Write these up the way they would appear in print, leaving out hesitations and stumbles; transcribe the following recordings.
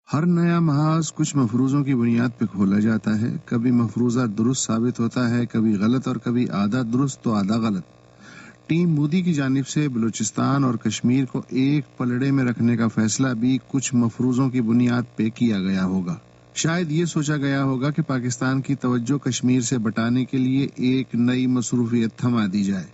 ہر نیا محاذ کچھ مفروضوں کی بنیاد پہ کھولا جاتا ہے. کبھی مفروضہ درست ثابت ہوتا ہے، کبھی غلط، اور کبھی آدھا درست تو آدھا غلط. ٹیم مودی کی جانب سے بلوچستان اور کشمیر کو ایک پلڑے میں رکھنے کا فیصلہ بھی کچھ مفروضوں کی بنیاد پہ کیا گیا ہوگا. شاید یہ سوچا گیا ہوگا کہ پاکستان کی توجہ کشمیر سے بٹانے کے لیے ایک نئی مصروفیت تھما دی جائے.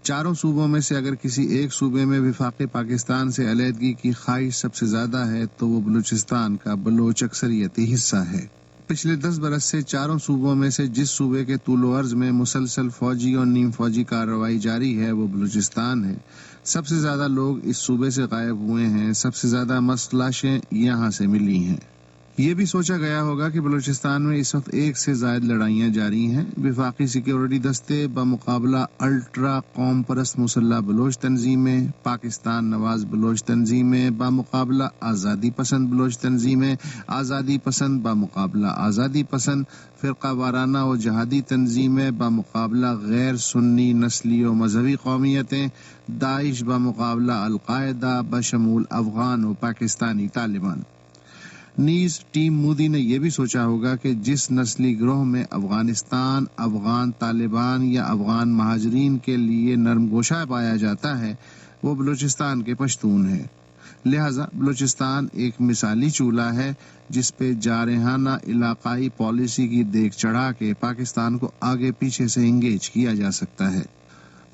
چاروں صوبوں میں سے اگر کسی ایک صوبے میں وفاقی پاکستان سے علیحدگی کی خواہش سب سے زیادہ ہے تو وہ بلوچستان کا بلوچ اکثریتی حصہ ہے. پچھلے 10 برس سے چاروں صوبوں میں سے جس صوبے کے طول و عرض میں مسلسل فوجی اور نیم فوجی کارروائی جاری ہے وہ بلوچستان ہے. سب سے زیادہ لوگ اس صوبے سے غائب ہوئے ہیں، سب سے زیادہ مست لاشیں یہاں سے ملی ہیں. یہ بھی سوچا گیا ہوگا کہ بلوچستان میں اس وقت ایک سے زائد لڑائیاں جاری ہیں. وفاقی سیکیورٹی دستے بمقابلہ الٹرا قوم پرست مسلح بلوچ تنظیمیں، پاکستان نواز بلوچ تنظیمیں بمقابلہ آزادی پسند بلوچ تنظیمیں، آزادی پسند بمقابلہ آزادی پسند، فرقہ وارانہ و جہادی تنظیمیں بمقابلہ غیر سنی نسلی و مذہبی قومیتیں، داعش بمقابلہ القاعدہ بشمول افغان و پاکستانی طالبان. نیز ٹیم مودی نے یہ بھی سوچا ہوگا کہ جس نسلی گروہ میں افغانستان، افغان طالبان یا افغان مہاجرین کے لیے نرم گوشہ پایا جاتا ہے وہ بلوچستان کے پشتون ہیں. لہذا بلوچستان ایک مثالی چولہا ہے جس پہ جارحانہ علاقائی پالیسی کی دیکھ چڑھا کے پاکستان کو آگے پیچھے سے انگیج کیا جا سکتا ہے.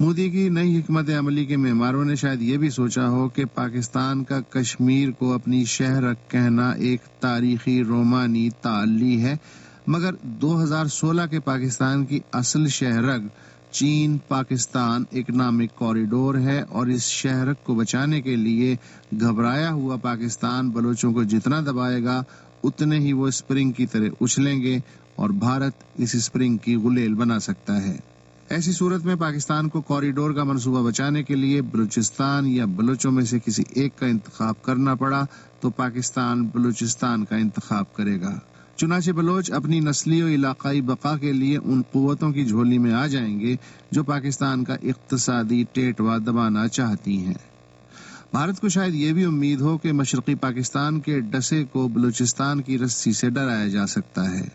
مودی کی نئی حکمت عملی کے معماروں نے شاید یہ بھی سوچا ہو کہ پاکستان کا کشمیر کو اپنی شہرک کہنا ایک تاریخی رومانی تعلی ہے، مگر 2016 کے پاکستان کی اصل شہرک چین پاکستان اکنامک کوریڈور ہے، اور اس شہرک کو بچانے کے لیے گھبرایا ہوا پاکستان بلوچوں کو جتنا دبائے گا اتنے ہی وہ اسپرنگ کی طرح اچھلیں گے اور بھارت اس اسپرنگ کی غلیل بنا سکتا ہے. ایسی صورت میں پاکستان کو کوریڈور کا منصوبہ بچانے کے لیے بلوچستان یا بلوچوں میں سے کسی ایک کا انتخاب کرنا پڑا تو پاکستان بلوچستان کا انتخاب کرے گا. چنانچہ بلوچ اپنی نسلی و علاقائی بقا کے لیے ان قوتوں کی جھولی میں آ جائیں گے جو پاکستان کا اقتصادی ٹیٹوا دبانا چاہتی ہیں. بھارت کو شاید یہ بھی امید ہو کہ مشرقی پاکستان کے ڈسے کو بلوچستان کی رسی سے ڈرایا جا سکتا ہے،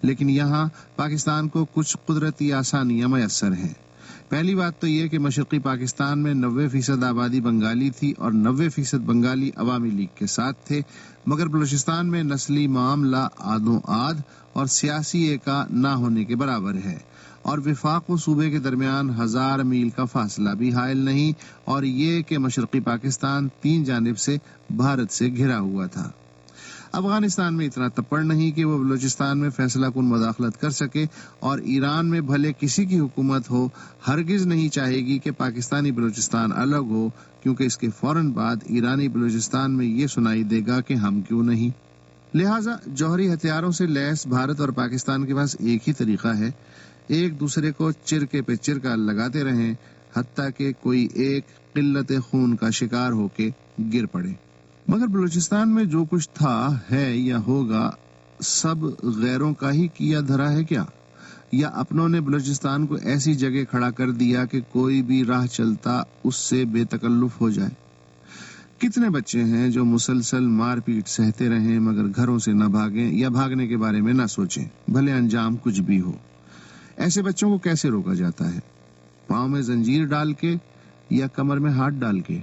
لیکن یہاں پاکستان کو کچھ قدرتی آسانیاں میسر ہیں. پہلی بات تو یہ کہ مشرقی پاکستان میں 90% آبادی بنگالی تھی اور 90% بنگالی عوامی لیگ کے ساتھ تھے، مگر بلوچستان میں نسلی معاملہ آدھوں آدھ اور سیاسی ایکا نہ ہونے کے برابر ہے، اور وفاق و صوبے کے درمیان 1000 میل کا فاصلہ بھی حائل نہیں، اور یہ کہ مشرقی پاکستان 3 جانب سے بھارت سے گھرا ہوا تھا. افغانستان میں اتنا تپڑ نہیں کہ وہ بلوچستان میں فیصلہ کن مداخلت کر سکے، اور ایران میں بھلے کسی کی حکومت ہو ہرگز نہیں چاہے گی کہ پاکستانی بلوچستان الگ ہو، کیونکہ اس کے فوراً بعد ایرانی بلوچستان میں یہ سنائی دے گا کہ ہم کیوں نہیں. لہٰذا جوہری ہتھیاروں سے لیس بھارت اور پاکستان کے پاس ایک ہی طریقہ ہے، ایک دوسرے کو چرکے پہ چرکا لگاتے رہیں حتیٰ کہ کوئی ایک قلت خون کا شکار ہو کے گر پڑے. مگر بلوچستان میں جو کچھ تھا ہے یا ہوگا سب غیروں کا ہی کیا دھرا ہے کیا؟ یا اپنوں نے بلوچستان کو ایسی جگہ کھڑا کر دیا کہ کوئی بھی راہ چلتا اس سے بے تکلف ہو جائے؟ کتنے بچے ہیں جو مسلسل مار پیٹ سہتے رہیں مگر گھروں سے نہ بھاگیں یا بھاگنے کے بارے میں نہ سوچیں، بھلے انجام کچھ بھی ہو. ایسے بچوں کو کیسے روکا جاتا ہے؟ پاؤں میں زنجیر ڈال کے یا کمر میں ہاتھ ڈال کے؟